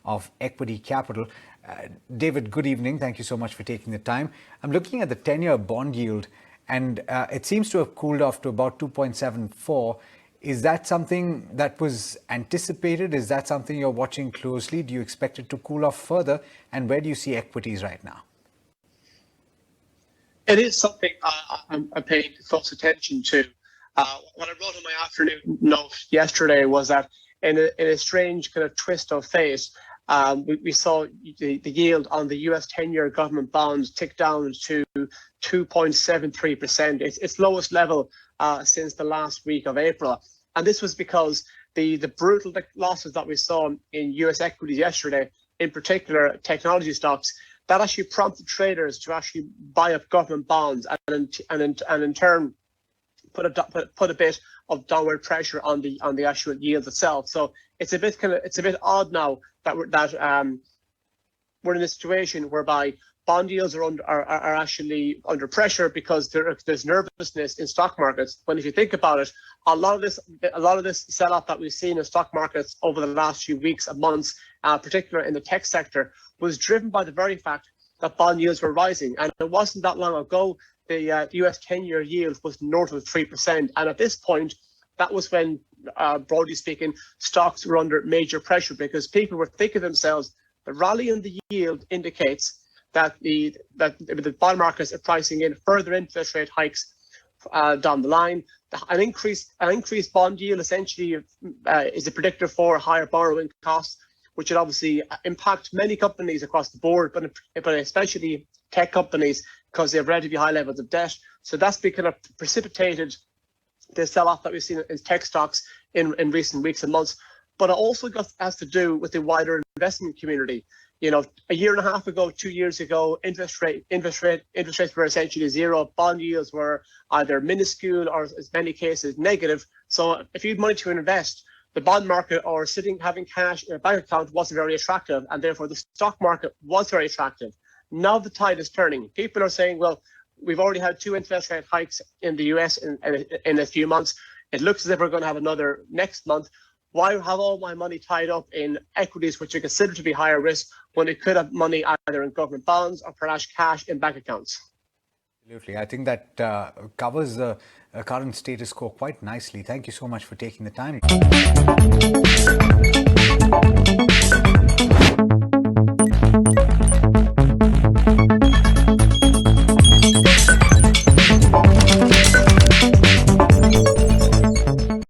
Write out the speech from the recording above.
Of Equity Capital. David, good evening. Thank you so much for taking the time. I'm looking at the 10-year bond yield, and it seems to have cooled off to about 2.74. Is that something that was anticipated? Is that something you're watching closely? Do you expect it to cool off further? And where do you see equities right now? It is something I'm paying close attention to. What I wrote on my afternoon note yesterday was that in a strange kind of twist of fate, we saw the yield on the US 10-year government bonds tick down to 2.73%. It's its lowest level since the last week of April. And this was because the brutal losses that we saw in US equities yesterday, in particular technology stocks, that actually prompted traders to actually buy up government bonds and in turn put a bit of downward pressure on the actual yield itself. So it's a bit odd now that we're in a situation whereby bond yields are actually under pressure because there's nervousness in stock markets. When if you think about it, a lot of this sell-off that we've seen in stock markets over the last few weeks and months, particularly in the tech sector, was driven by the very fact that bond yields were rising. And it wasn't that long ago the US 10-year yield was north of 3%. And at this point, that was when, broadly speaking, stocks were under major pressure because people were thinking to themselves, the rally in the yield indicates that the bond markets are pricing in further interest rate hikes down the line. An increased bond yield essentially is a predictor for higher borrowing costs, which would obviously impact many companies across the board, but especially tech companies because they have relatively high levels of debt. So that's kind of precipitated the sell-off that we've seen in tech stocks in recent weeks and months. But it also has to do with the wider investment community. You know, a year and a half ago, 2 years ago, interest rates were essentially zero. Bond yields were either minuscule or, in many cases, negative. So if you had money to invest, the bond market or having cash in a bank account wasn't very attractive, and therefore the stock market was very attractive. Now the tide is turning. People are saying, well, we've already had 2 interest rate hikes in the US in a few months. It looks as if we're going to have another next month. Why have all my money tied up in equities, which are considered to be higher risk, when it could have money either in government bonds or perhaps cash in bank accounts? Absolutely. I think that covers the current status quo quite nicely. Thank you so much for taking the time.